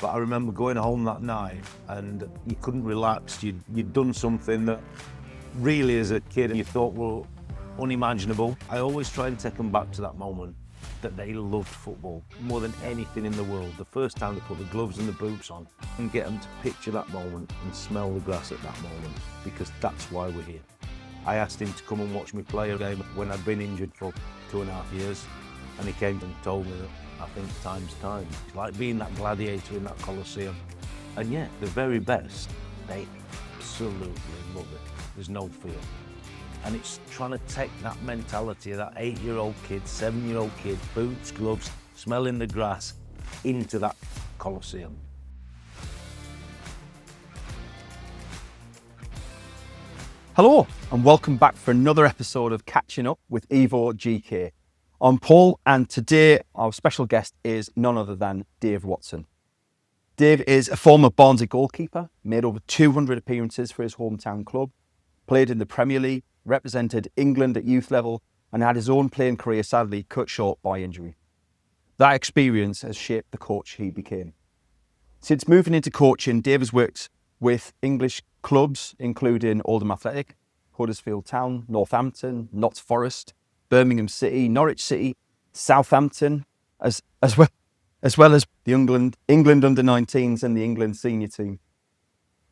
But I remember going home that night and you couldn't relax. You'd done something that really as a kid you thought were unimaginable. I always try and take them back to that moment that they loved football more than anything in the world. The first time they put the gloves and the boots on, and get them to picture that moment and smell the grass at that moment, because that's why we're here. I asked him to come and watch me play a game when I'd been injured for 2.5 years, and he came and told me that I think time's time. It's like being that gladiator in that Colosseum. And yeah, the very best, they absolutely love it. There's no fear. And it's trying to take that mentality of that 8-year-old kid, 7-year-old kid, boots, gloves, smelling the grass, into that Colosseum. Hello, and welcome back for another episode of Catching Up with EvoGK. I'm Paul, and today our special guest is none other than Dave Watson. Dave is a former Barnsley goalkeeper, made over 200 appearances for his hometown club, played in the Premier League, represented England at youth level, and had his own playing career sadly cut short by injury. That experience has shaped the coach he became. Since moving into coaching, Dave has worked with English clubs including Oldham Athletic, Huddersfield Town, Northampton, Notts Forest, Birmingham City, Norwich City, Southampton, as well as the England under-19s and the England senior team.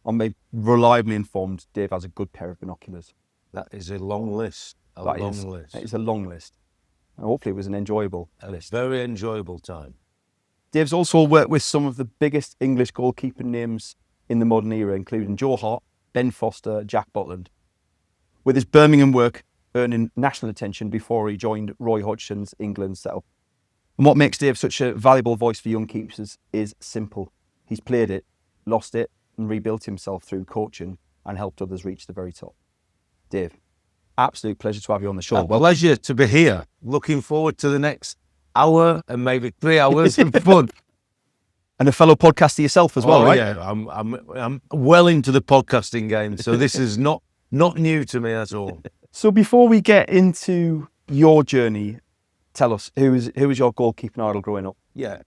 I'm reliably informed Dave has a good pair of binoculars. That is a long list. It is a long list. And hopefully it was an enjoyable list. Very enjoyable time. Dave's also worked with some of the biggest English goalkeeping names in the modern era, including Joe Hart, Ben Foster, Jack Butland. With his Birmingham work earning national attention before he joined Roy Hodgson's England setup. And what makes Dave such a valuable voice for young keepers is simple. He's played it, lost it, and rebuilt himself through coaching and helped others reach the very top. Dave, absolute pleasure to have you on the show. A pleasure to be here. Looking forward to the next hour and maybe 3 hours of fun. And a fellow podcaster yourself as well, right? Yeah, I'm well into the podcasting game, so this is not new to me at all. So before we get into your journny, tell us, who was your goalkeeping idol growing up? Yeah,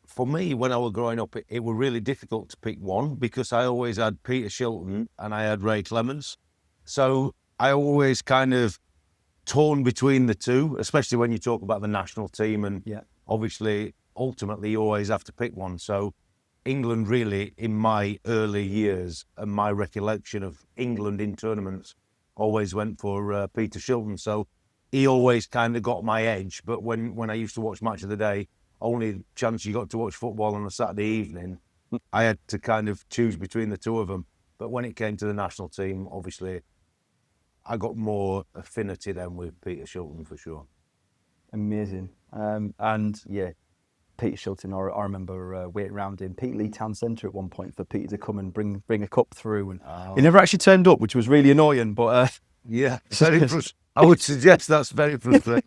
for me, when I was growing up, it was really difficult to pick one because I always had Peter Shilton and I had Ray Clemens. So I always kind of torn between the two, especially when you talk about the national team. And obviously, ultimately, you always have to pick one. So England really, in my early years and my recollection of England in tournaments, always went for Peter Shilton. So he always kind of got my edge. But when I used to watch Match of the Day, only chance you got to watch football on a Saturday evening, I had to kind of choose between the two of them. But when it came to the national team, obviously, I got more affinity then with Peter Shilton for sure. Amazing. And yeah, Peter Shilton, I remember waiting around in Pete Lee Town Centre at one point for Peter to come and bring a cup through, and he never actually turned up, which was really annoying. But yeah, I would suggest that's very frustrating.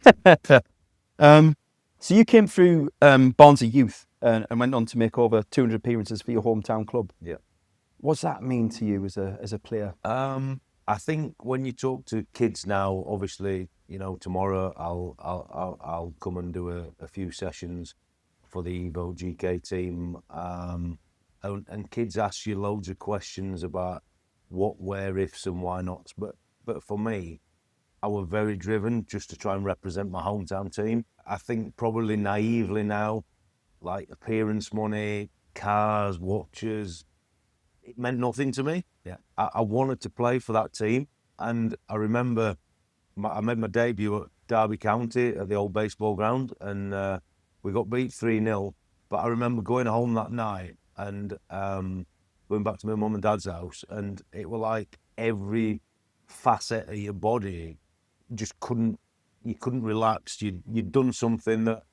So you came through Barnsley Youth and went on to make over 200 appearances for your hometown club. Yeah. What's that mean to you as a player? I think when you talk to kids now, obviously, tomorrow I'll come and do a few sessions for the EvoGK team, and kids ask you loads of questions about what, where, ifs, and why nots. But for me, I was very driven just to try and represent my hometown team. I think probably naively now, like appearance money, cars, watches, it meant nothing to me. Yeah, I wanted to play for that team, and I remember I made my debut at Derby County at the old baseball ground, and we got beat 3-0. But I remember going home that night and going back to my mum and dad's house, and it was like every facet of your body just you couldn't relax. You'd done something that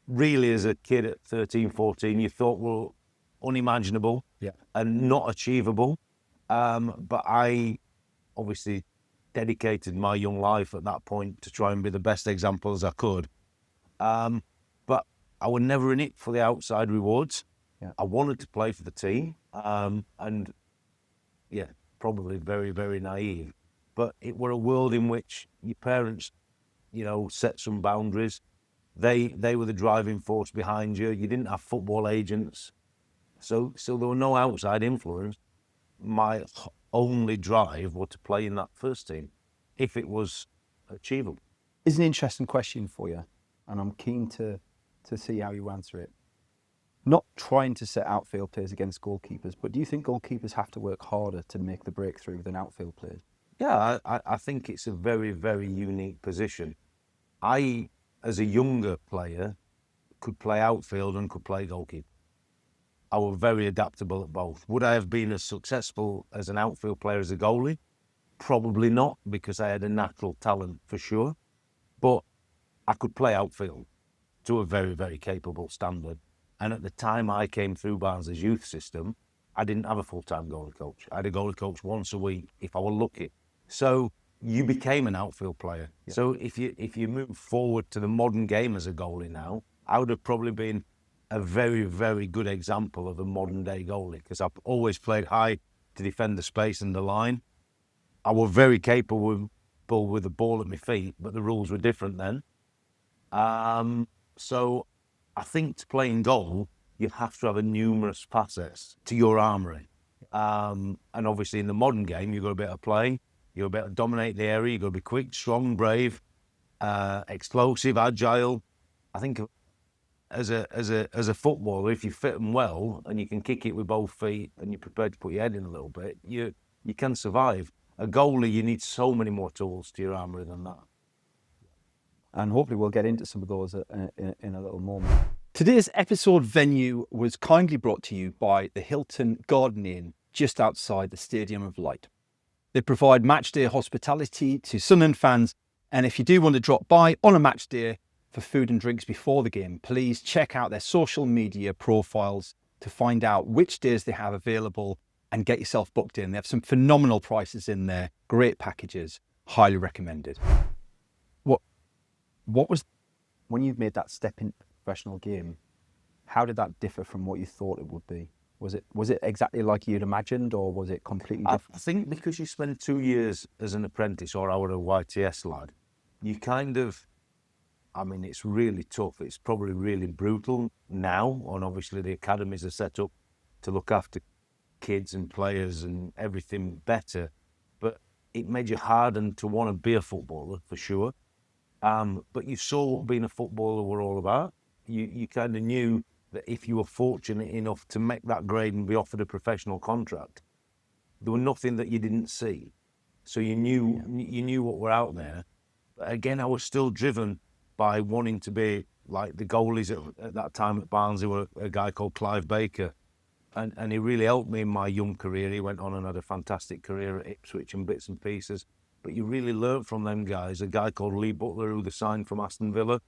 really as a kid at 13, 14, you thought were unimaginable and not achievable. But I obviously dedicated my young life at that point to try and be the best example as I could. But I was never in it for the outside rewards. Yeah. I wanted to play for the team, and probably very, very naive. But it were a world in which your parents, set some boundaries. They were the driving force behind you. You didn't have football agents. So there were no outside influence. My only drive was to play in that first team, if it was achievable. It's an interesting question for you, and I'm keen to see how you answer it. Not trying to set outfield players against goalkeepers, but do you think goalkeepers have to work harder to make the breakthrough than outfield players? Yeah, I think it's a very, very unique position. I, as a younger player, could play outfield and could play goalkeeper. I was very adaptable at both. Would I have been as successful as an outfield player as a goalie? Probably not, because I had a natural talent for sure. But I could play outfield to a very, very capable standard. And at the time I came through Barnsley's youth system, I didn't have a full-time goalie coach. I had a goalie coach once a week if I were lucky. So you became an outfield player. Yeah. So if you move forward to the modern game as a goalie now, I would have probably been a very, very good example of a modern day goalie, because I've always played high to defend the space and the line. I was very capable with the ball at my feet, but the rules were different then. So I think to play in goal, you have to have a numerous facets to your armoury. And obviously in the modern game, you've got to be able to play, you've got to be able to dominate the area, you've got to be quick, strong, brave, explosive, agile. I think as a footballer, if you fit them well and you can kick it with both feet and you're prepared to put your head in a little bit, you can survive. A goalie, you need so many more tools to your armoury than that. And hopefully we'll get into some of those in a little moment. Today's episode venue was kindly brought to you by the Hilton Garden Inn just outside the Stadium of Light. They provide matchday hospitality to Sunderland fans, and if you do want to drop by on a match day for food and drinks before the game, please check out their social media profiles to find out which days they have available and get yourself booked in. They have some phenomenal prices in there, great packages, highly recommended. What was, when you made that step into the professional game, how did that differ from what you thought it would be? Was it exactly like you'd imagined, or was it completely different? I think because you spend 2 years as an apprentice, or I were a YTS lad, you kind of, I mean, it's really tough. It's probably really brutal now, and obviously the academies are set up to look after kids and players and everything better, but it made you hardened to want to be a footballer for sure. But you saw what being a footballer were all about. You kind of knew that if you were fortunate enough to make that grade and be offered a professional contract, there was nothing that you didn't see. So you knew what were out there. But again, I was still driven by wanting to be like the goalies at that time at Barnsley were a guy called Clive Baker. And he really helped me in my young career. He went on and had a fantastic career at Ipswich and bits and pieces. But you really learnt from them guys. A guy called Lee Butler, who they signed from Aston Villa.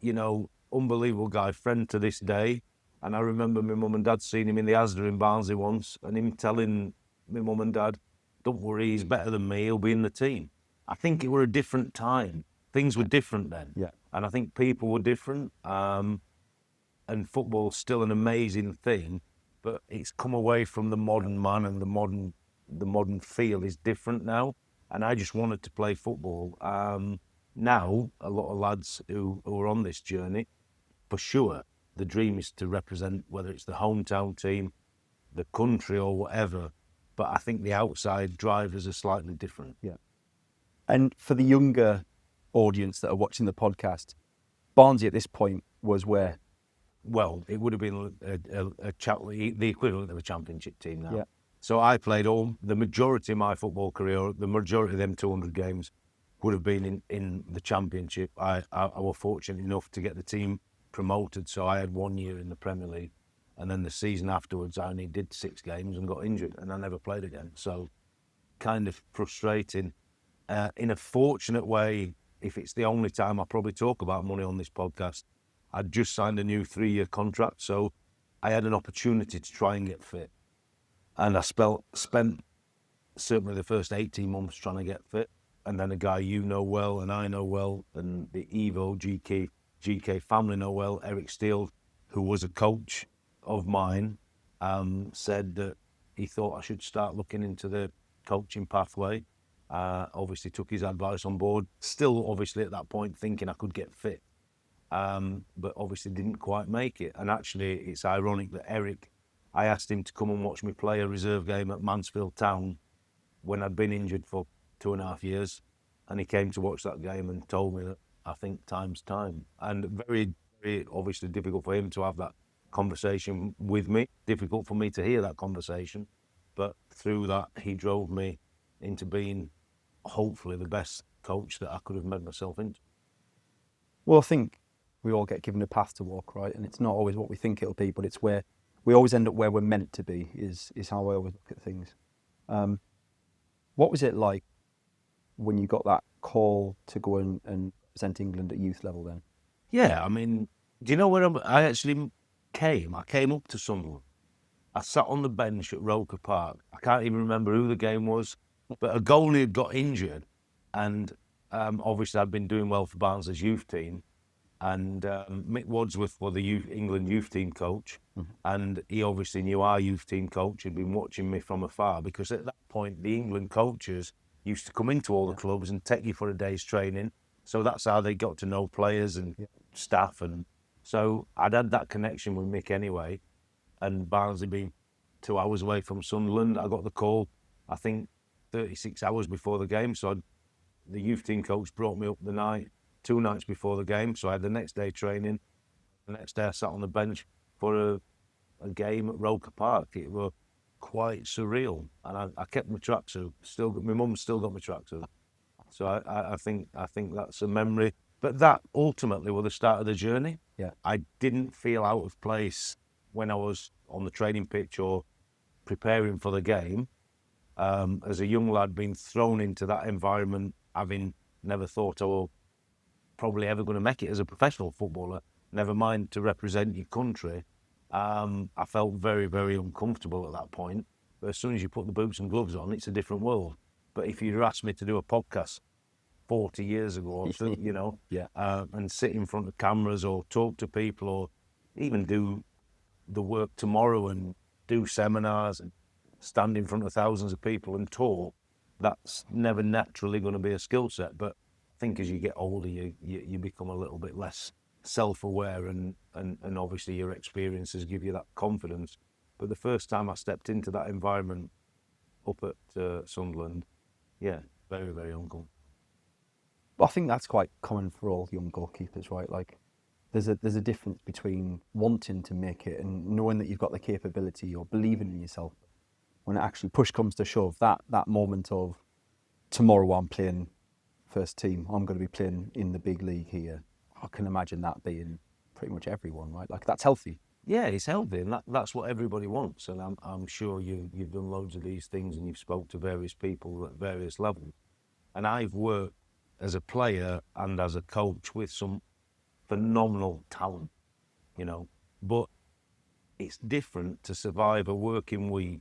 You know, unbelievable guy, friend to this day. And I remember my mum and dad seeing him in the Asda in Barnsley once, and him telling my mum and dad, "Don't worry, he's better than me, he'll be in the team." I think it were a different time. Things were different then. Yeah. And I think people were different. And football's still an amazing thing, but it's come away from the modern man, and the modern feel is different now. And I just wanted to play football. Now, a lot of lads who are on this journey, for sure, the dream is to represent, whether it's the hometown team, the country or whatever. But I think the outside drivers are slightly different. Yeah. And for the younger audience that are watching the podcast, Barnsley at this point was where? Well, it would have been the equivalent of a championship team now. Yeah. So I played the majority of my football career, the majority of them 200 games would have been in the championship. I was fortunate enough to get the team promoted, so I had 1 year in the Premier League. And then the season afterwards, I only did 6 games and got injured, and I never played again. So kind of frustrating. In a fortunate way, if it's the only time I probably talk about money on this podcast, I'd just signed a new 3-year contract, so I had an opportunity to try and get fit. And I spent certainly the first 18 months trying to get fit. And then a guy you know well and I know well, and the EvoGK family know well, Eric Steele, who was a coach of mine, said that he thought I should start looking into the coaching pathway. Obviously took his advice on board. Still, obviously, at that point, thinking I could get fit. But obviously didn't quite make it. And actually, it's ironic that Eric I asked him to come and watch me play a reserve game at Mansfield Town when I'd been injured for 2.5 years. And he came to watch that game and told me that I think time's time. And very, very obviously difficult for him to have that conversation with me, difficult for me to hear that conversation. But through that, he drove me into being hopefully the best coach that I could have made myself into. Well, I think we all get given a path to walk, right? And it's not always what we think it'll be, but it's where we always end up where we're meant to be, is how I always look at things. What was it like when you got that call to go and represent England at youth level then? Yeah, I mean, do you know where I actually came? I came up to Sunderland. I sat on the bench at Roker Park. I can't even remember who the game was, but a goalie had got injured, and obviously I'd been doing well for Barnsley's youth team, and Mick Wadsworth was the England youth team coach, and he obviously knew our youth team coach, had been watching me from afar, because at that point the England coaches used to come into all the clubs and take you for a day's training, so that's how they got to know players and staff, and so I'd had that connection with Mick anyway. And Barnsley being 2 hours away from Sunderland, I got the call, I think, 36 hours before the game. So the youth team coach brought me up 2 nights before the game. So I had the next day training. The next day I sat on the bench for a game at Roker Park. It was quite surreal. And I kept my tracksuit. My mum's still got my tracksuit. So I think that's a memory. But that ultimately was the start of the journey. Yeah. I didn't feel out of place when I was on the training pitch or preparing for the game. As a young lad, being thrown into that environment, having never thought I was probably ever going to make it as a professional footballer, never mind to represent your country, I felt very, very uncomfortable at that point. But as soon as you put the boots and gloves on, it's a different world. But if you'd asked me to do a podcast 40 years ago, or so, you know, and sit in front of cameras or talk to people or even do the work tomorrow and do seminars and stand in front of thousands of people and talk, that's never naturally going to be a skill set. But I think as you get older, you become a little bit less self-aware, and obviously your experiences give you that confidence. But the first time I stepped into that environment up at Sunderland, very, very uncomfortable. Well, I think that's quite common for all young goalkeepers, right? Like, there's a difference between wanting to make it and knowing that you've got the capability or believing in yourself. When it actually push comes to shove, that moment of tomorrow I'm playing first team, I'm going to be playing in the big league here. I can imagine that being pretty much everyone, right? Like, that's healthy. Yeah, it's healthy, and that's what everybody wants. And I'm sure you've done loads of these things, and you've spoke to various people at various levels. And I've worked as a player and as a coach with some phenomenal talent, you know, but it's different to survive a working week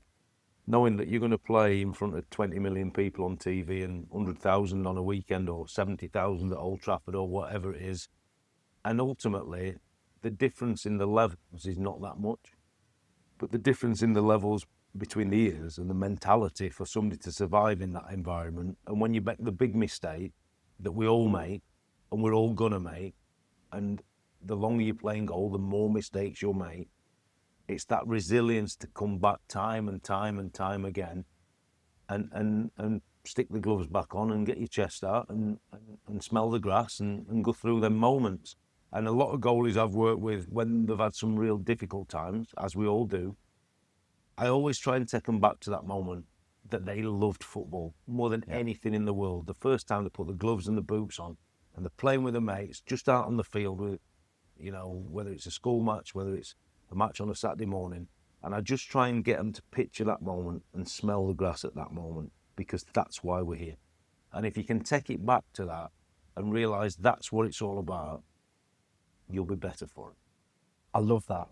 knowing that you're going to play in front of 20 million people on TV and 100,000 on a weekend or 70,000 at Old Trafford or whatever it is. And ultimately, the difference in the levels is not that much, but the difference in the levels between the years and the mentality for somebody to survive in that environment. And when you make the big mistake that we all make, and we're all going to make, and the longer you're playing goal, the more mistakes you'll make. It's that resilience to come back time and time and time again, and stick the gloves back on and get your chest out and smell the grass and go through them moments. And a lot of goalies I've worked with, when they've had some real difficult times, as we all do, I always try and take them back to that moment that they loved football more than anything in the world. The first time they put the gloves and the boots on and they're playing with their mates, just out on the field with, you know, whether it's a school match, whether it's a match on a Saturday morning. And I just try and get them to picture that moment and smell the grass at that moment, because that's why we're here. And if you can take it back to that and realise that's what it's all about, you'll be better for it. I love that.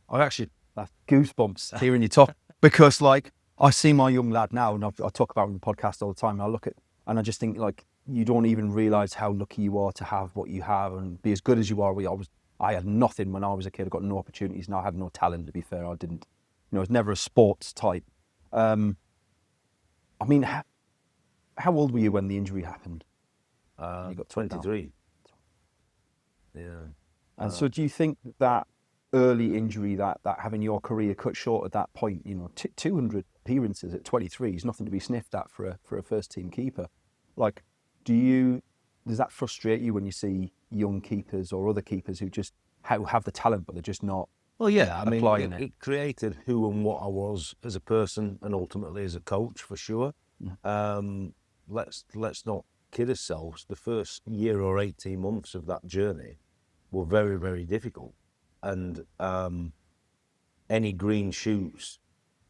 I actually have goosebumps hearing you talk, because like, I see my young lad now, and I talk about him in the podcast all the time, and I look at, and I just think, like, you don't even realise how lucky you are to have what you have and be as good as you are. I had nothing when I was a kid. I got no opportunities, and I had no talent, to be fair. I didn't, I was never a sports type. I mean, how old were you when the injury happened? You got 23. Yeah. And so do you think that early injury that having your career cut short at that point, 200 appearances at 23 is nothing to be sniffed at for a first team keeper. Like, does that frustrate you when you see young keepers or other keepers who just have the talent but they're just not? Well, yeah, I mean, applying it created who and what I was as a person and ultimately as a coach, for sure. Let's not kid ourselves. The first year or 18 months of that journey were very, very difficult. And any green shoots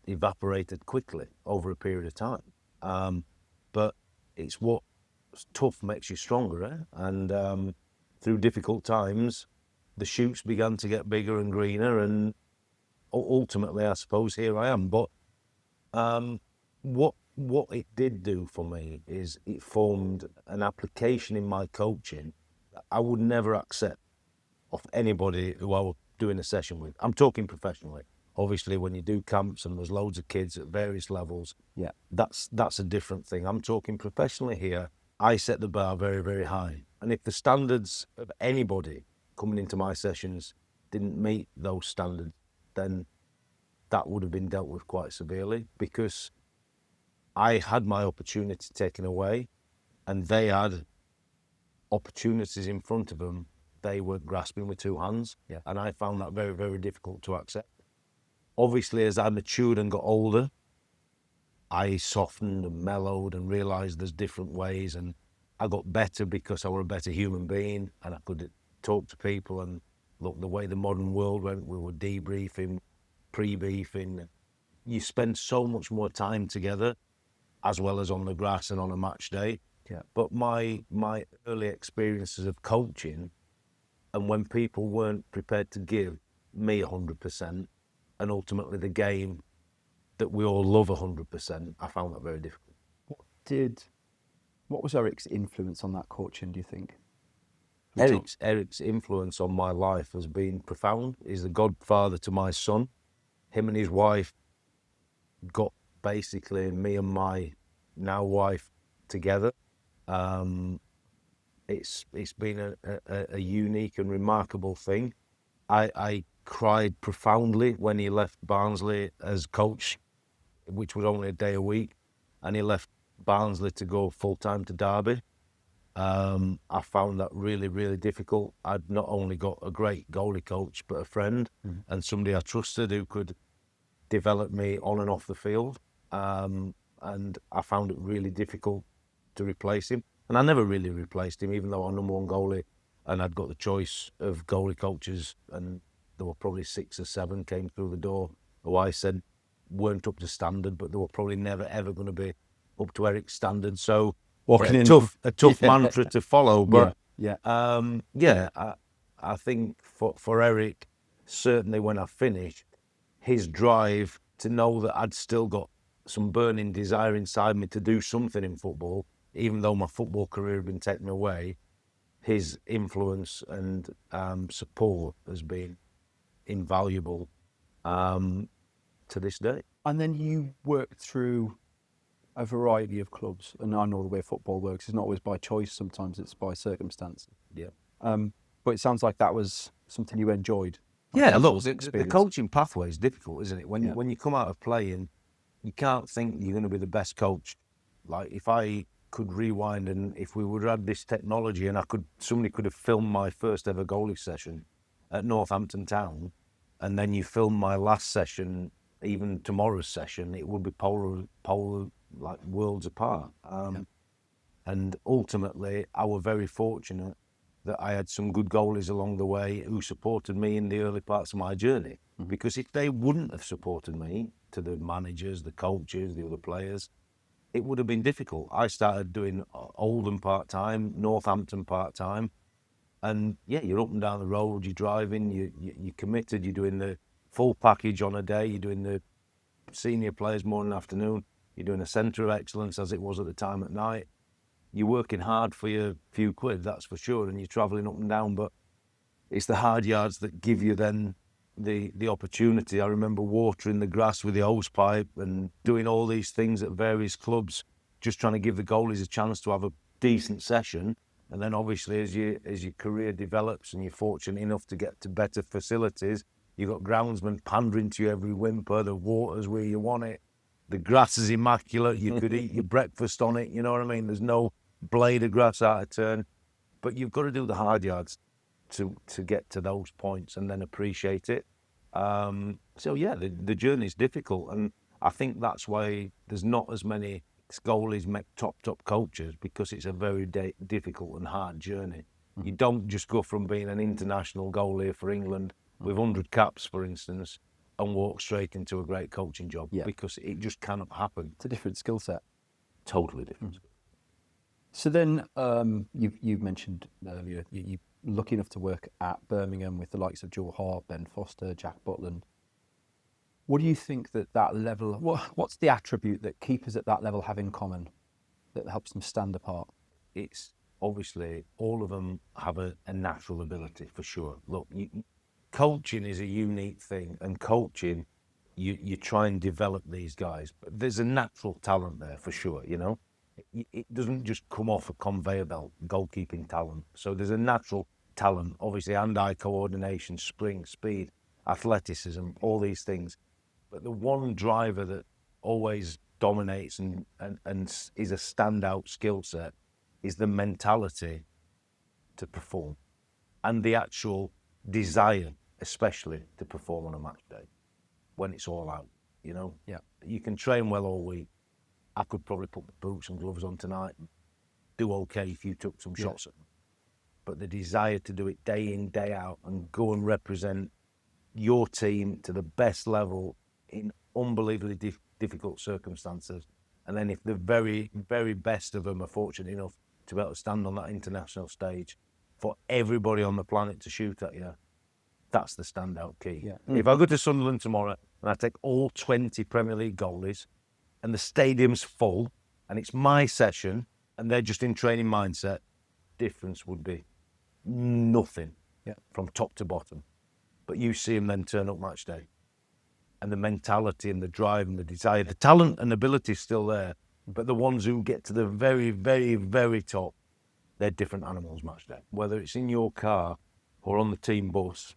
evaporated quickly over a period of time. But it's what's tough makes you stronger, eh? And through difficult times, the shoots began to get bigger and greener, and ultimately, I suppose, here I am. But what it did do for me is it formed an application in my coaching that I would never accept of anybody who I was doing a session with. I'm talking professionally. Obviously, when you do camps and there's loads of kids at various levels, Yeah, that's a different thing. I'm talking professionally here. I set the bar very, very high. And if the standards of anybody coming into my sessions didn't meet those standards, then that would have been dealt with quite severely, because I had my opportunity taken away and they had opportunities in front of them they were grasping with two hands. Yeah. And I found that very, very difficult to accept. Obviously, as I matured and got older, I softened and mellowed and realised there's different ways, and I got better because I was a better human being and I could talk to people. And look, the way the modern world went, we were debriefing, pre-briefing. You spend so much more time together, as well as on the grass and on a match day. Yeah. But my early experiences of coaching, and when people weren't prepared to give me 100%, and ultimately the game that we all love 100%, I found that very difficult. What was Eric's influence on that coaching, do you think? Eric's influence on my life has been profound. He's the godfather to my son. Him and his wife got basically me and my now wife together. It's been a unique and remarkable thing. I cried profoundly when he left Barnsley as coach, which was only a day a week, and he left Barnsley to go full-time to Derby. I found that really, really difficult. I'd not only got a great goalie coach, but a friend and somebody I trusted who could develop me on and off the field. And I found it really difficult to replace him. And I never really replaced him, even though I'm number one goalie and I'd got the choice of goalie coaches, and there were probably 6 or 7 came through the door who I said weren't up to standard, but they were probably never, ever going to be up to Eric's standard. So a tough mantra to follow. But I think for Eric, certainly when I finished, his drive to know that I'd still got some burning desire inside me to do something in football, even though my football career had been taken away, his influence and support has been invaluable to this day. And then you worked through a variety of clubs, and I know the way football works. It's not always by choice. Sometimes it's by circumstance. Yeah. But it sounds like that was something you enjoyed. Yeah, look, the coaching pathway is difficult, isn't it? When you come out of playing, you can't think you're going to be the best coach. Like, if I could rewind, and if we would have had this technology and somebody could have filmed my first ever goalie session at Northampton Town, and then you film my last session, even tomorrow's session, it would be polar like worlds apart. And ultimately, I was very fortunate that I had some good goalies along the way who supported me in the early parts of my journey. Because if they wouldn't have supported me, to the managers, the coaches, the other players, it would have been difficult. I started doing Oldham part-time, Northampton part-time, and you're up and down the road, you're driving, you're committed, you're doing the full package on a day, you're doing the senior players morning and afternoon, you're doing a centre of excellence as it was at the time at night. You're working hard for your few quid, that's for sure, and you're travelling up and down, but it's the hard yards that give you then the opportunity. I remember watering the grass with the hose pipe and doing all these things at various clubs, just trying to give the goalies a chance to have a decent session. And then obviously as your career develops and you're fortunate enough to get to better facilities, You've got groundsmen pandering to you every whimper. The water's where you want it. The grass is immaculate. You could eat your breakfast on it. You know what I mean? There's no blade of grass out of turn. But you've got to do the hard yards to get to those points and then appreciate it. So yeah, the journey's difficult, and I think that's why there's not as many goalies make top coaches, because it's a very difficult and hard journey. You don't just go from being an international goalie for England with 100 caps, for instance, and walk straight into a great coaching job, because it just cannot happen. It's a different skill set. Totally different. So then you've mentioned earlier you're lucky enough to work at Birmingham with the likes of Joe Hart, Ben Foster, Jack Butland. What do you think that level, what's the attribute that keepers at that level have in common that helps them stand apart? It's obviously all of them have a natural ability, for sure. Look, coaching is a unique thing, and coaching, you try and develop these guys, but there's a natural talent there, for sure, you know? It doesn't just come off a conveyor belt, goalkeeping talent. So there's a natural talent, obviously, hand-eye coordination, spring, speed, athleticism, all these things. But the one driver that always dominates and is a standout skill set is the mentality to perform, and the actual desire, especially, to perform on a match day when it's all out, you know? Yeah. You can train well all week. I could probably put the boots and gloves on tonight and do okay if you took some shots at me. But the desire to do it day in, day out, and go and represent your team to the best level in unbelievably difficult circumstances. And then if the very, very best of them are fortunate enough to be able to stand on that international stage for everybody on the planet to shoot at you, that's the standout key. Yeah. If I go to Sunderland tomorrow and I take all 20 Premier League goalies and the stadium's full and it's my session and they're just in training mindset, difference would be nothing from top to bottom. But you see them then turn up match day, and the mentality and the drive and the desire, the talent and ability is still there, but the ones who get to the very, very, very top, they're different animals match day. Whether it's in your car or on the team bus,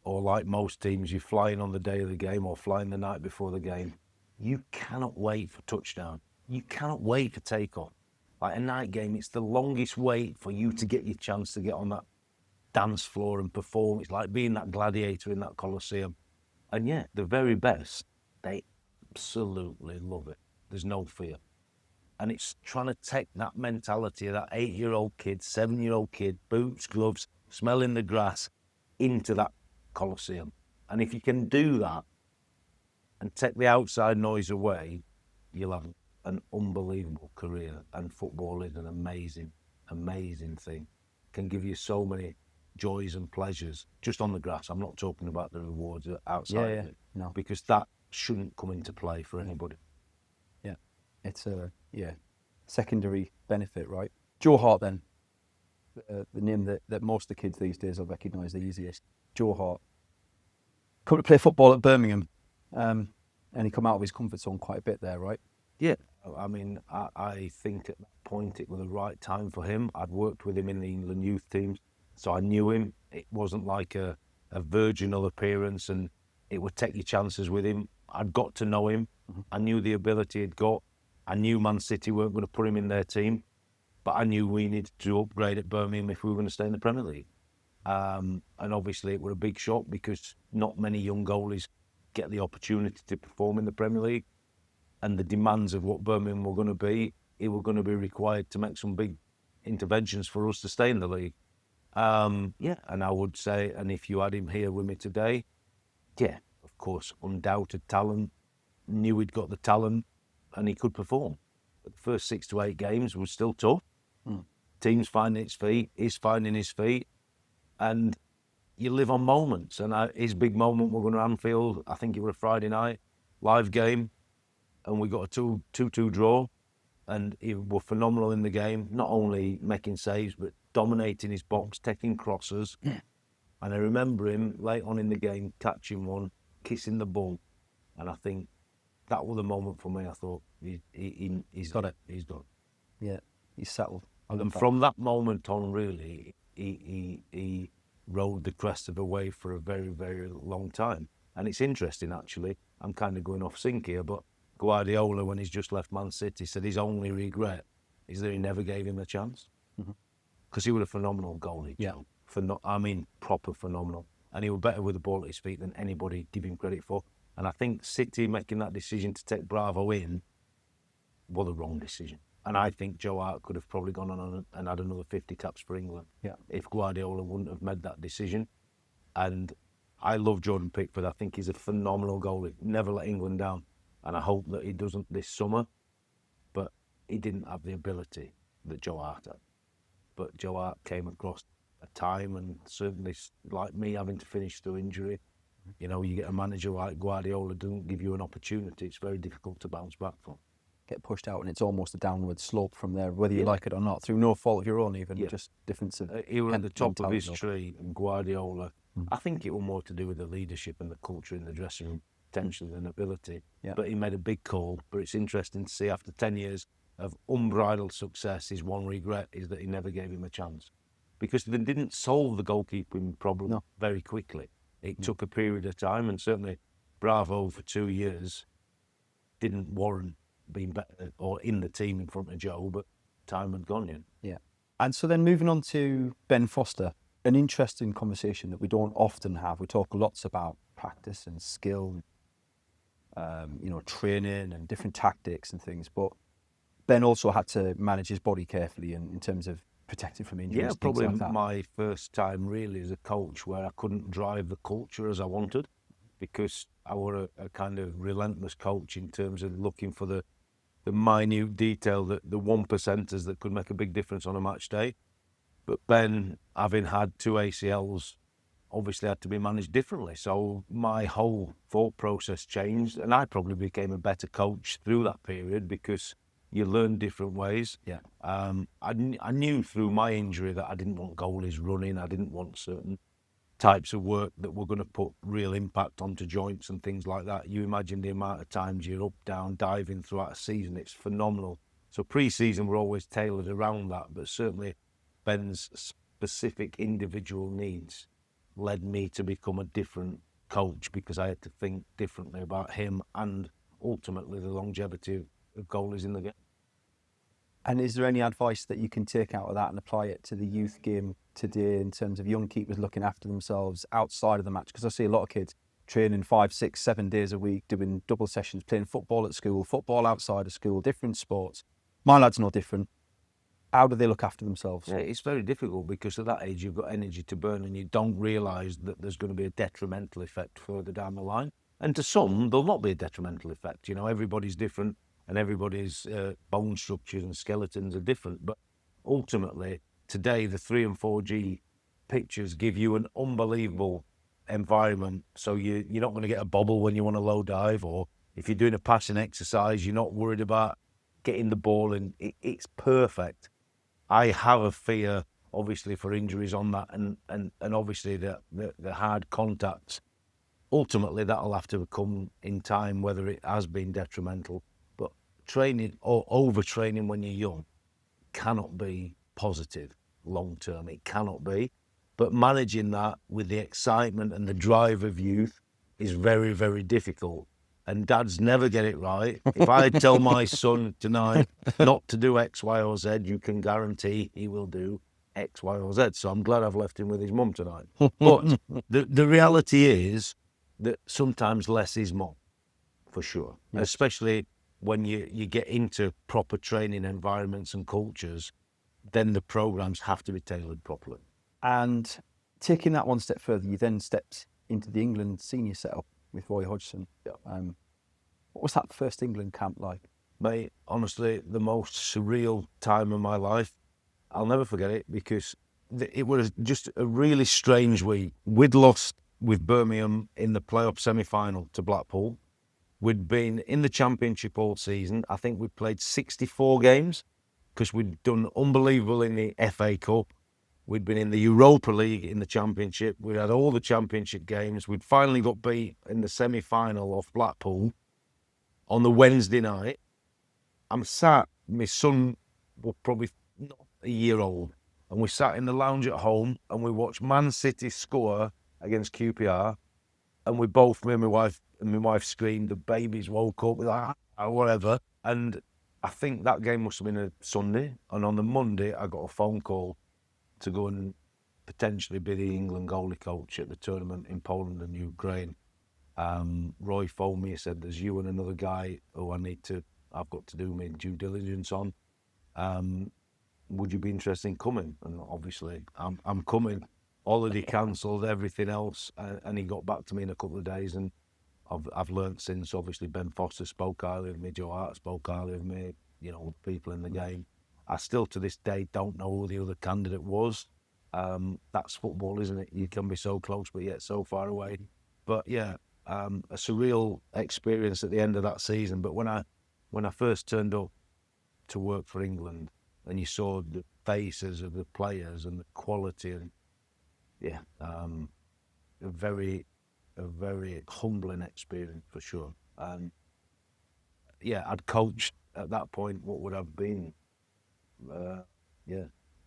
or like most teams, you're flying on the day of the game or flying the night before the game, you cannot wait for touchdown. You cannot wait for takeoff. Like a night game, it's the longest wait for you to get your chance to get on that dance floor and perform. It's like being that gladiator in that Colosseum. And yeah, the very best, they absolutely love it. There's no fear. And it's trying to take that mentality of that 8-year-old kid, 7-year-old kid, boots, gloves, smelling the grass, into that Colosseum. And if you can do that and take the outside noise away, you'll have an unbelievable career. And football is an amazing, amazing thing. Can give you so many joys and pleasures just on the grass. I'm not talking about the rewards outside of it. No. Because that shouldn't come into play for anybody. Yeah. It's a secondary benefit, right? Joe Hart then, the name that most of the kids these days will recognise the easiest. Joe Hart. Come to play football at Birmingham, and he come out of his comfort zone quite a bit there, right? Yeah, I mean, I think at that point it was the right time for him. I'd worked with him in the England youth teams, so I knew him. It wasn't like a virginal appearance, and it would take your chances with him. I'd got to know him. I knew the ability he'd got. I knew Man City weren't going to put him in their team, but I knew we needed to upgrade at Birmingham if we were going to stay in the Premier League. And obviously it was a big shock because not many young goalies get the opportunity to perform in the Premier League, and the demands of what Birmingham were going to be, it were going to be required to make some big interventions for us to stay in the league. And I would say, and if you had him here with me today, of course, undoubted talent, knew he'd got the talent and he could perform. But the first 6 to 8 games was still tough. Team's finding its feet, he's finding his feet, and you live on moments. And his big moment, we're going to Anfield, I think it was a Friday night, live game, and we got a 2-2 draw, and he was phenomenal in the game, not only making saves, but dominating his box, taking crosses. And I remember him late on in the game, catching one, kissing the ball, and I think that was the moment for me. I thought, he's got it. He's done. Yeah, he's settled. And from that moment on, really, he rode the crest of a wave for a very, very long time. And it's interesting, actually. I'm kind of going off sync here, but Guardiola, when he's just left Man City, said his only regret is that he never gave him a chance. Because he was a phenomenal goalie. Yeah. Proper phenomenal. And he was better with the ball at his feet than anybody give him credit for. And I think City making that decision to take Bravo in was the wrong decision. And I think Joe Hart could have probably gone on and had another 50 caps for England if Guardiola wouldn't have made that decision. And I love Jordan Pickford. I think he's a phenomenal goalie. Never let England down. And I hope that he doesn't this summer. But he didn't have the ability that Joe Hart had. But Joe Hart came across a time, and certainly like me having to finish through injury, you know, you get a manager like Guardiola doesn't give you an opportunity, it's very difficult to bounce back from. Get pushed out, and it's almost a downward slope from there, whether you like it or not, through no fault of your own, even just difference of. He was at the top of his tree, and Guardiola. I think it was more to do with the leadership and the culture in the dressing room, potentially than ability. But he made a big call. But it's interesting to see after 10 years of unbridled success, his one regret is that he never gave him a chance, because they didn't solve the goalkeeping problem very quickly. It took a period of time, and certainly Bravo for 2 years didn't warrant being better or in the team in front of Joe, but time had gone in. Yeah. And so then moving on to Ben Foster, an interesting conversation that we don't often have. We talk lots about practice and skill, training and different tactics and things, but Ben also had to manage his body carefully in terms of protecting from injuries. Yeah, probably like my first time really as a coach where I couldn't drive the culture as I wanted, because I was a kind of relentless coach in terms of looking for the minute detail, the 1%ers that could make a big difference on a match day. But Ben, having had 2 ACLs, obviously had to be managed differently. So my whole thought process changed, and I probably became a better coach through that period because you learn different ways. Yeah. I knew through my injury that I didn't want goalies running. I didn't want certain types of work that were going to put real impact onto joints and things like that. You imagine the amount of times you're up, down, diving throughout a season. It's phenomenal. So pre-season, we're always tailored around that, but certainly Ben's specific individual needs led me to become a different coach, because I had to think differently about him and ultimately the longevity of goalies in the game. And is there any advice that you can take out of that and apply it to the youth game today in terms of young keepers looking after themselves outside of the match? Because I see a lot of kids training 5, 6, 7 days a week, doing double sessions, playing football at school, football outside of school, different sports. My lad's no different. How do they look after themselves? Yeah, it's very difficult, because at that age you've got energy to burn and you don't realise that there's going to be a detrimental effect further down the line. And to some, there'll not be a detrimental effect. You know, everybody's different and everybody's bone structures and skeletons are different. But ultimately, today, the 3 and 4G pictures give you an unbelievable environment. So you're not going to get a bobble when you want to low dive, or if you're doing a passing exercise, you're not worried about getting the ball in. It's perfect. I have a fear, obviously, for injuries on that, and obviously the hard contacts. Ultimately, that'll have to come in time, whether it has been detrimental. But training or overtraining when you're young cannot be positive long term. It cannot be. But managing that with the excitement and the drive of youth is very, very difficult. And dads never get it right. If I tell my son tonight not to do X, Y, or Z, you can guarantee he will do X, Y, or Z. So I'm glad I've left him with his mum tonight. But the reality is that sometimes less is more, for sure. Yes. Especially when you get into proper training environments and cultures, then the programs have to be tailored properly. And taking that one step further, you then stepped into the England senior setup with Roy Hodgson. Yeah. What was that first England camp like? Mate, honestly, the most surreal time of my life. I'll never forget it, because it was just a really strange week. We'd lost with Birmingham in the playoff semi-final to Blackpool. We'd been in the Championship all season. I think we'd played 64 games, because we'd done unbelievable in the FA Cup. We'd been in the Europa League in the Championship. We'd had all the Championship games. We'd finally got beat in the semi-final off Blackpool on the Wednesday night. I'm sat, my son was probably not a year old, and we sat in the lounge at home and we watched Man City score against QPR, and we both, me and my wife screamed, the babies woke up, like, whatever. And I think that game must have been a Sunday, and on the Monday I got a phone call to go and potentially be the England goalie coach at the tournament in Poland and Ukraine. Roy phoned me and said, there's you and another guy who I've got to do my due diligence on. Would you be interested in coming? And obviously I'm coming. Holiday cancelled, everything else, and he got back to me in a couple of days, and I've learnt since. Obviously Ben Foster spoke highly of me, Joe Hart spoke highly of me, people in the game. I still to this day don't know who the other candidate was. That's football, isn't it? You can be so close but yet so far away. But yeah, a surreal experience at the end of that season. But when I first turned up to work for England and you saw the faces of the players and the quality, and a very humbling experience for sure. And I'd coached at that point what would have been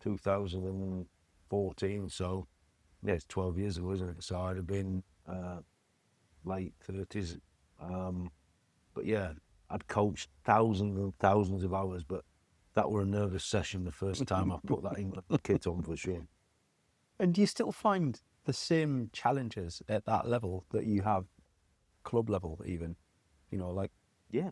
2014, so it's 12 years ago, isn't it? So I'd have been late 30s, but I'd coached thousands and thousands of hours, but that were a nervous session the first time I put that England kit on for sure. And do you still find the same challenges at that level that you have club level even, Yeah,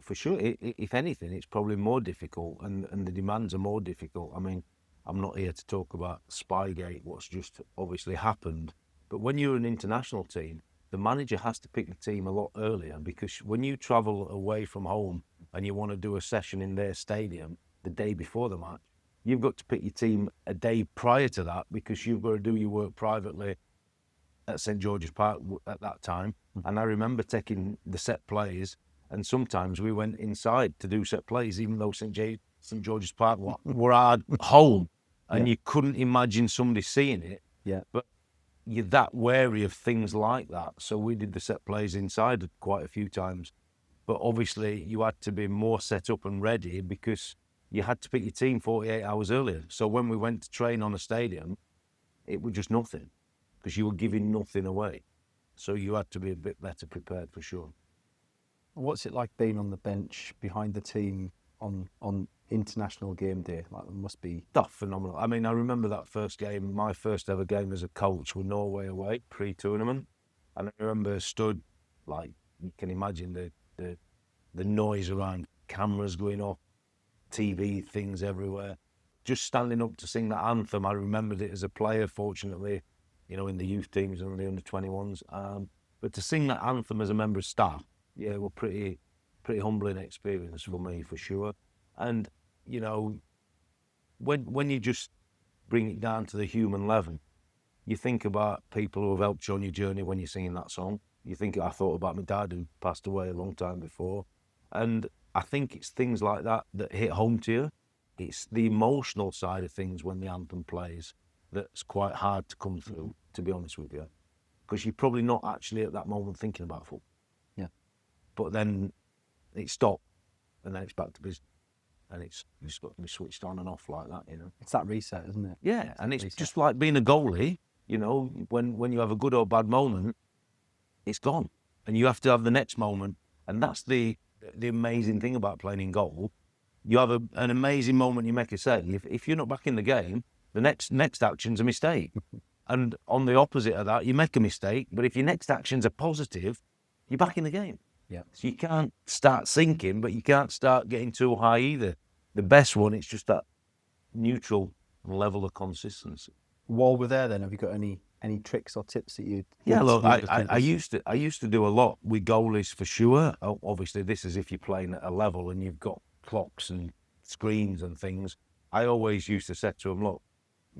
for sure. If anything, it's probably more difficult, and the demands are more difficult. I mean, I'm not here to talk about Spygate, what's just obviously happened, but when you're an international team, the manager has to pick the team a lot earlier, because when you travel away from home and you want to do a session in their stadium the day before the match, you've got to pick your team a day prior to that, because you've got to do your work privately at St George's Park at that time. And I remember taking the set plays, and sometimes we went inside to do set plays, even though St George's Park were our home, and you couldn't imagine somebody seeing it. Yeah. But you're that wary of things like that. So we did the set plays inside quite a few times. But obviously you had to be more set up and ready, because you had to pick your team 48 hours earlier. So when we went to train on a stadium, it was just nothing, because you were giving nothing away. So you had to be a bit better prepared for sure. What's it like being on the bench behind the team on international game day? Like, it must be... That's phenomenal. I mean, I remember that first game, my first ever game as a coach, with Norway away, pre-tournament. And I remember stood, like, you can imagine the noise around, cameras going off, TV things everywhere. Just standing up to sing that anthem, I remembered it as a player, fortunately, in the youth teams and the under-21s. But to sing that anthem as a member of staff, were pretty humbling experience for me, for sure. And, when you just bring it down to the human level, you think about people who have helped you on your journey when you're singing that song. I thought about my dad, who passed away a long time before. And I think it's things like that hit home to you. It's the emotional side of things when the anthem plays that's quite hard to come through, to be honest with you. Because you're probably not actually at that moment thinking about football. Yeah. But then it stopped, and then it's back to business. And it's got to be switched on and off like that, It's that reset, isn't it? Yeah, and it's just like being a goalie, when you have a good or bad moment, it's gone. And you have to have the next moment. And that's the amazing thing about playing in goal. You have an amazing moment, you make a save. If you're not back in the game, the next action's a mistake. And on the opposite of that, you make a mistake, but if your next action's a positive, you're back in the game. Yeah. So you can't start sinking, but you can't start getting too high either. The best one, it's just that neutral level of consistency. While we're there, then, have you got any tricks or tips that you? Yeah, look, I used to do a lot with goalies for sure. Obviously, this is if you're playing at a level and you've got clocks and screens and things. I always used to say to them, look,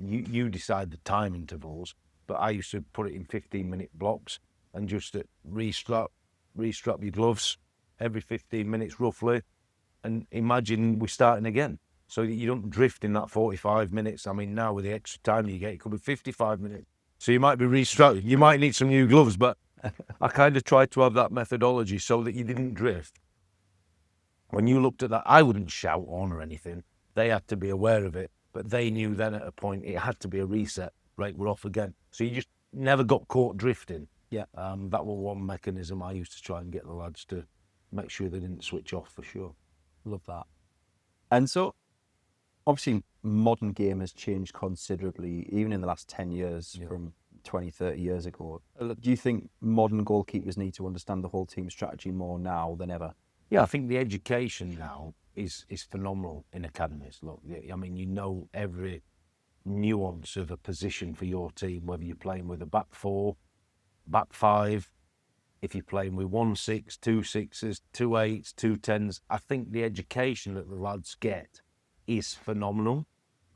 you decide the time intervals, but I used to put it in 15-minute blocks and just restrap your gloves every 15 minutes roughly, and imagine we're starting again. So that you don't drift in that 45 minutes. I mean, now with the extra time you get, it could be 55 minutes. So you might be restrapped. You might need some new gloves, but I kind of tried to have that methodology so that you didn't drift. When you looked at that, I wouldn't shout on or anything. They had to be aware of it. But they knew then at a point it had to be a reset. Right, we're off again. So you just never got caught drifting. Yeah. That was one mechanism I used to try and get the lads to make sure they didn't switch off, for sure. Love that. And so, obviously, modern game has changed considerably, even in the last 10 years from 20, 30 years ago. Do you think modern goalkeepers need to understand the whole team strategy more now than ever? Yeah, I think the education now is phenomenal in academies. Look, I mean, you know every nuance of a position for your team, whether you're playing with a back four, back five, if you're playing with 1-6, 2-6s, 2-8s, 2-10s. I think the education that the lads get is phenomenal.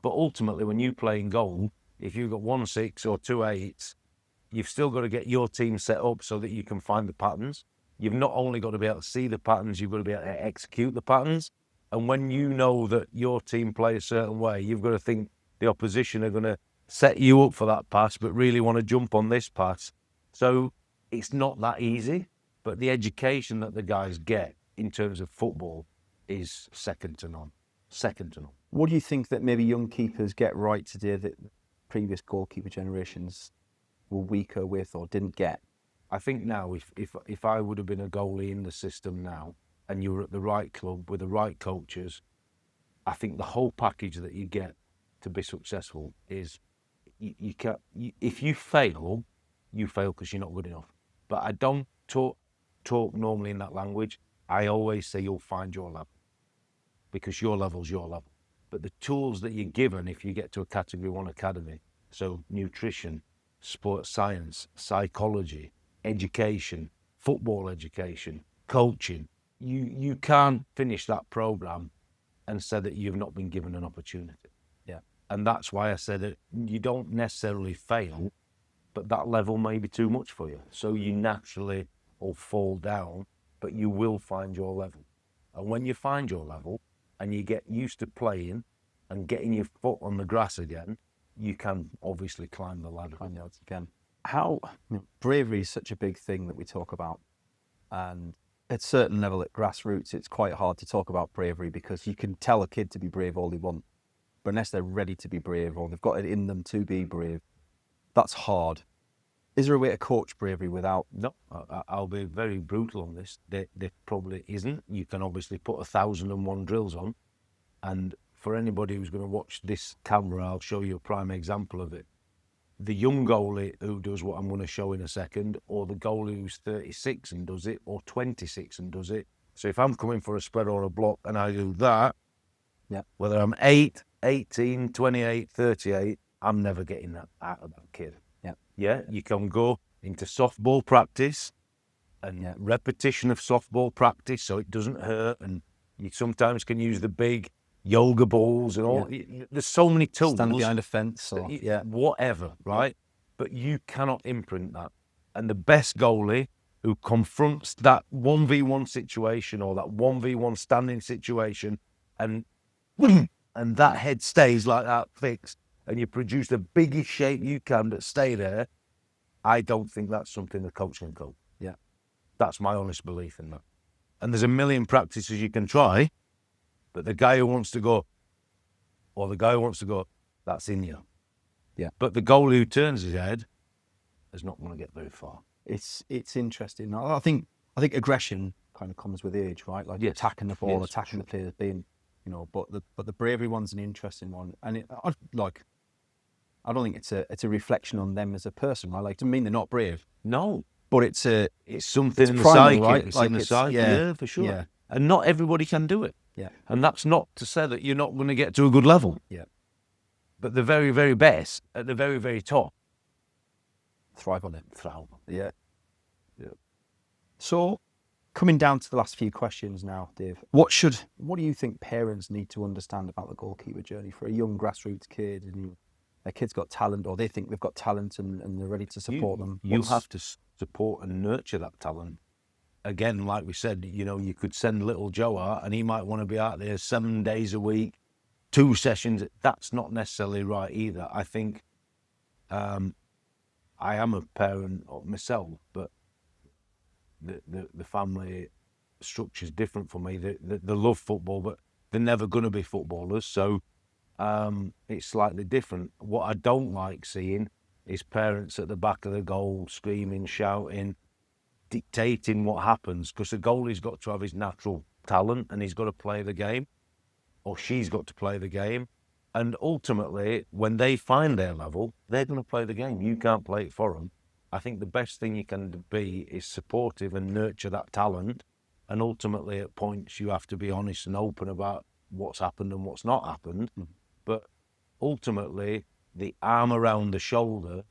But ultimately, when you play in goal, if you've got 1-6 or 2-8s, you've still got to get your team set up so that you can find the patterns. You've not only got to be able to see the patterns, you've got to be able to execute the patterns. And when you know that your team play a certain way, you've got to think the opposition are going to set you up for that pass, but really want to jump on this pass. So it's not that easy, but the education that the guys get in terms of football is second to none. Second to none. What do you think that maybe young keepers get right today that previous goalkeeper generations were weaker with or didn't get? I think now, if I would have been a goalie in the system now, and you were at the right club with the right coaches, I think the whole package that you get to be successful is you can't. If you fail because you're not good enough. But I don't talk normally in that language. I always say you'll find your level, because your level's your level. But the tools that you're given if you get to a Category 1 academy, so nutrition, sports science, psychology, education, football education, coaching, you can't finish that program and say that you've not been given an opportunity. Yeah. And that's why I said that you don't necessarily fail, but that level may be too much for you. So you naturally will fall down, but you will find your level. And when you find your level and you get used to playing and getting your foot on the grass again, you can obviously climb the ladder. Again. Bravery is such a big thing that we talk about. And at a certain level, at grassroots, it's quite hard to talk about bravery because you can tell a kid to be brave all they want. But unless they're ready to be brave or they've got it in them to be brave, that's hard. Is there a way to coach bravery without? No, I'll be very brutal on this. There probably isn't. You can obviously put 1,001 drills on. And for anybody who's going to watch this camera, I'll show you a prime example of it. The young goalie who does what I'm going to show in a second, or the goalie who's 36 and does it, or 26 and does it. So if I'm coming for a spread or a block and I do that, whether I'm 8, 18, 28, 38, I'm never getting that out of that kid. Yeah, you can go into softball practice and repetition of softball practice so it doesn't hurt, and you sometimes can use the big yoga balls and all. There's so many tools. Stand behind a fence or whatever, right? But you cannot imprint that. And the best goalie who confronts that 1v1 situation or that 1v1 standing situation and that head stays like that fixed, and you produce the biggest shape you can that stay there, I don't think that's something the coach can coach. Yeah. That's my honest belief in that. And there's a million practices you can try, but the guy who wants to go, or the guy who wants to go, that's in you. Yeah. But the goalie who turns his head is not going to get very far. It's interesting. I think aggression kind of comes with age, right? Like attacking the ball, attacking the players, being, but the bravery one's an interesting one. And I don't think it's a reflection on them as a person, right? Like, it doesn't mean they're not brave. No. But it's something in the primal, psyche. right? It's like in the psyche, yeah, for sure. Yeah. And not everybody can do it. Yeah. And that's not to say that you're not going to get to a good level. Yeah. But the very, very best, at the very, very top, thrive on it. Thrive. Yeah. So, coming down to the last few questions now, Dave, what do you think parents need to understand about the goalkeeper journey for a young grassroots kid, and their kid's got talent, or they think they've got talent and they're ready to support them? You have to support and nurture that talent. Again, like we said, you could send little Joe Hart and he might want to be out there 7 days a week, 2 sessions. That's not necessarily right either. I think I am a parent myself, but the family structure is different for me. They love football, but they're never going to be footballers. So it's slightly different. What I don't like seeing is parents at the back of the goal screaming, shouting, dictating what happens, because the goalie's got to have his natural talent and he's got to play the game, or she's got to play the game. And ultimately, when they find their level, they're going to play the game. You can't play it for them. I think the best thing you can be is supportive and nurture that talent. And ultimately, at points, you have to be honest and open about what's happened and what's not happened. But ultimately, the arm around the shoulder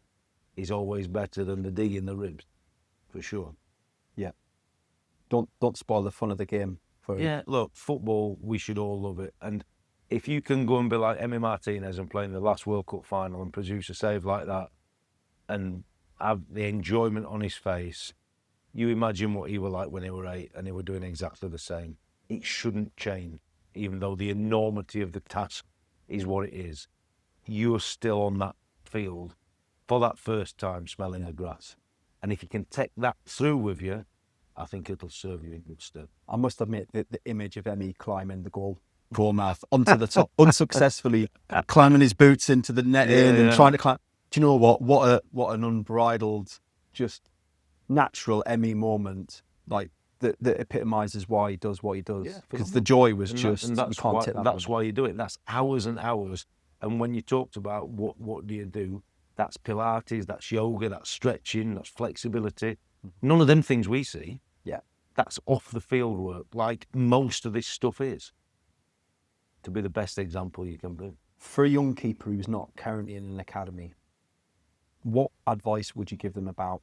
is always better than the dig in the ribs, for sure. Yeah. Don't spoil the fun of the game. Look, football, we should all love it. And if you can go and be like Emi Martinez and play in the last World Cup final and produce a save like that and have the enjoyment on his face, you imagine what he were like when he were 8 and he were doing exactly the same. It shouldn't change, even though the enormity of the task is what it is. You're still on that field for that first time smelling the grass. And if you can take that through with you, I think it'll serve you in good stead. I must admit that the image of Emmy climbing the goal mouth onto the top, unsuccessfully climbing his boots into the net and trying to climb. Do you know what? What an unbridled, just natural Emmy moment, like that epitomises why he does what he does. Because the joy was just, you can't take that. That's why you do it. That's hours and hours. And when you talked about what do you do, that's Pilates, that's yoga, that's stretching, that's flexibility. None of them things we see. Yeah. That's off the field work, like most of this stuff is, to be the best example you can be. For a young keeper who's not currently in an academy, what advice would you give them about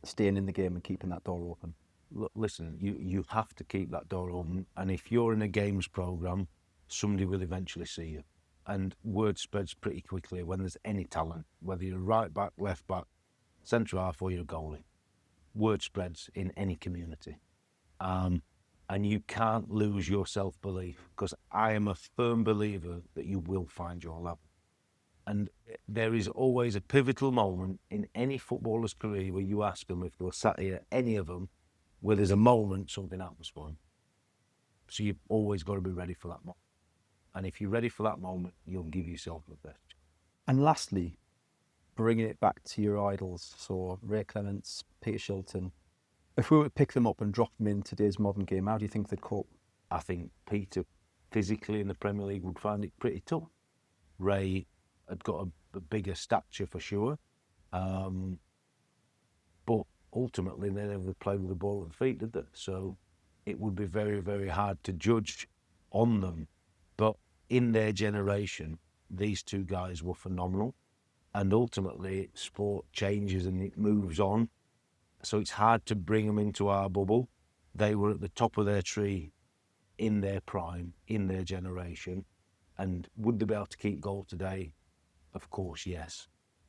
staying in the game and keeping that door open? Look, listen, you have to keep that door open. And if you're in a games programme, somebody will eventually see you. And word spreads pretty quickly when there's any talent, whether you're right back, left back, centre half, or you're a goalie. Word spreads in any community. And you can't lose your self-belief, because I am a firm believer that you will find your level. And there is always a pivotal moment in any footballer's career where you ask them if they were sat here, any of them, where there's a moment something happens for them. So you've always got to be ready for that moment. And if you're ready for that moment, you'll give yourself the best. And lastly, bringing it back to your idols, so Ray Clements, Peter Shilton, if we were to pick them up and drop them in today's modern game, how do you think they'd cope? I think Peter, physically in the Premier League, would find it pretty tough. Ray had got a bigger stature for sure. But ultimately, they never played with the ball at the feet, did they? So it would be very, very hard to judge on them. But in their generation, these two guys were phenomenal. And ultimately, sport changes and it moves on. So it's hard to bring them into our bubble. They were at the top of their tree in their prime, in their generation. And would they be able to keep goal today? Of course, yes.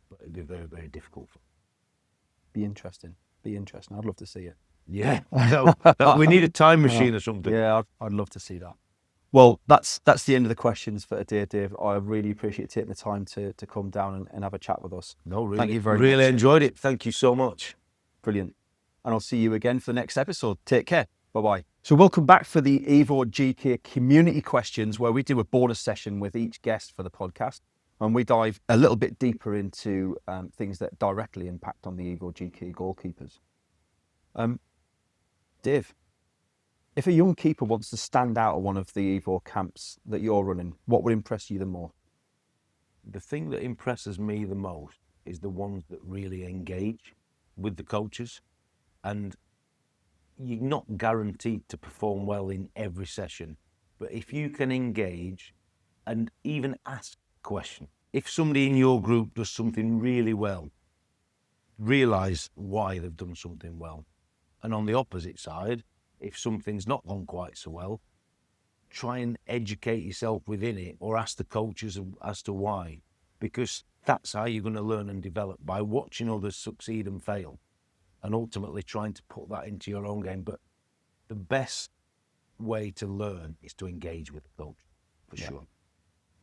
But it'd be very, very difficult. Be interesting. I'd love to see it. Yeah. We need a time machine or something. Yeah, I'd love to see that. Well, that's the end of the questions for today, Dave. I really appreciate taking the time to come down and have a chat with us. No, really. Thank you very much. Really enjoyed it. Thank you so much. Brilliant. And I'll see you again for the next episode. Take care. Bye-bye. So welcome back for the EvoGK community questions, where we do a bonus session with each guest for the podcast. And we dive a little bit deeper into things that directly impact on the EvoGK goalkeepers. Dave, if a young keeper wants to stand out at one of the Evo camps that you're running, what would impress you the more? The thing that impresses me the most is the ones that really engage with the coaches. And you're not guaranteed to perform well in every session, but if you can engage and even ask a question, if somebody in your group does something really well, realise why they've done something well. And on the opposite side, if something's not gone quite so well, try and educate yourself within it, or ask the coaches as to why, because that's how you're going to learn and develop, by watching others succeed and fail, and ultimately trying to put that into your own game. But the best way to learn is to engage with the coach, for sure.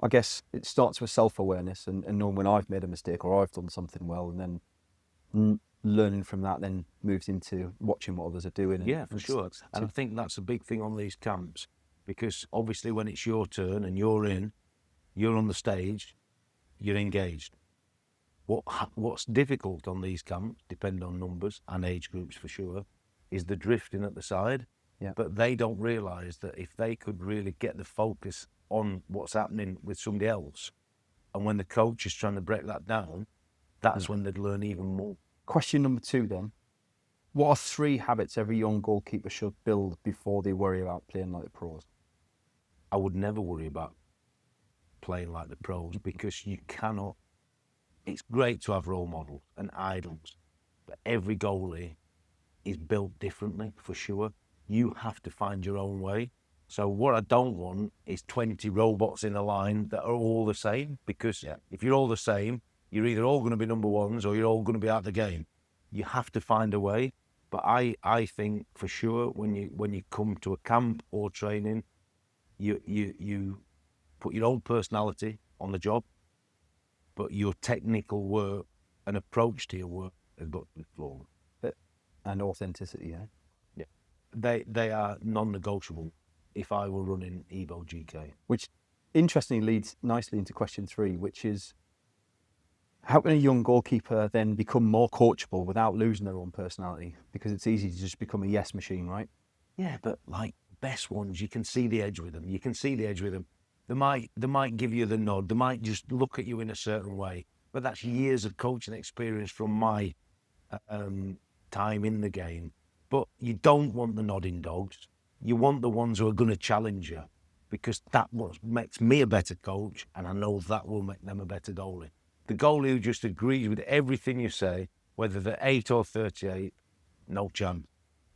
I guess it starts with self-awareness and knowing when I've made a mistake or I've done something well, and then learning from that then moves into watching what others are doing. Yeah, for sure. And I think that's a big thing on these camps, because obviously when it's your turn and you're in, you're on the stage, you're engaged. What's difficult on these camps, depending on numbers and age groups for sure, is the drifting at the side. Yeah. But they don't realise that if they could really get the focus on what's happening with somebody else, and when the coach is trying to break that down, that's when they'd learn even more. Question number 2 then. What are 3 habits every young goalkeeper should build before they worry about playing like the pros? I would never worry about playing like the pros because you cannot. It's great to have role models and idols, but every goalie is built differently for sure. You have to find your own way. So what I don't want is 20 robots in a line that are all the same, because if you're all the same, you're either all going to be number ones or you're all going to be out of the game. You have to find a way. But I think for sure when you come to a camp or training, you put your own personality on the job, but your technical work and approach to your work has got to be flawless. And authenticity, yeah? Yeah. They are non-negotiable if I were running EvoGK. Which interestingly leads nicely into question 3, which is, how can a young goalkeeper then become more coachable without losing their own personality? Because it's easy to just become a yes machine, right? Yeah, but like best ones, you can see the edge with them. They might give you the nod. They might just look at you in a certain way. But that's years of coaching experience from my time in the game. But you don't want the nodding dogs. You want the ones who are going to challenge you, because that what makes me a better coach, and I know that will make them a better goalie. The goalie who just agrees with everything you say, whether they're 8 or 38, no chance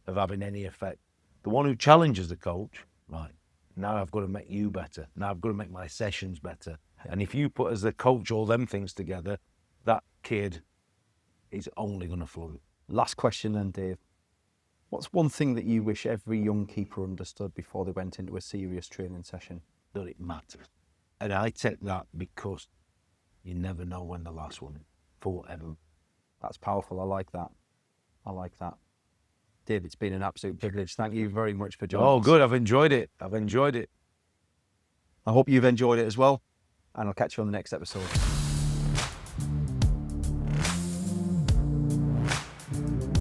of having any effect. The one who challenges the coach, right, now I've got to make you better. Now I've got to make my sessions better. And if you put as the coach all them things together, that kid is only going to flourish. Last question then, Dave. What's one thing that you wish every young keeper understood before they went into a serious training session? That it matters. And I take that because you never know when the last one, for whatever. That's powerful. I like that. Dave, it's been an absolute privilege. Thank you very much for joining us. Oh, good. I've enjoyed it. I hope you've enjoyed it as well. And I'll catch you on the next episode.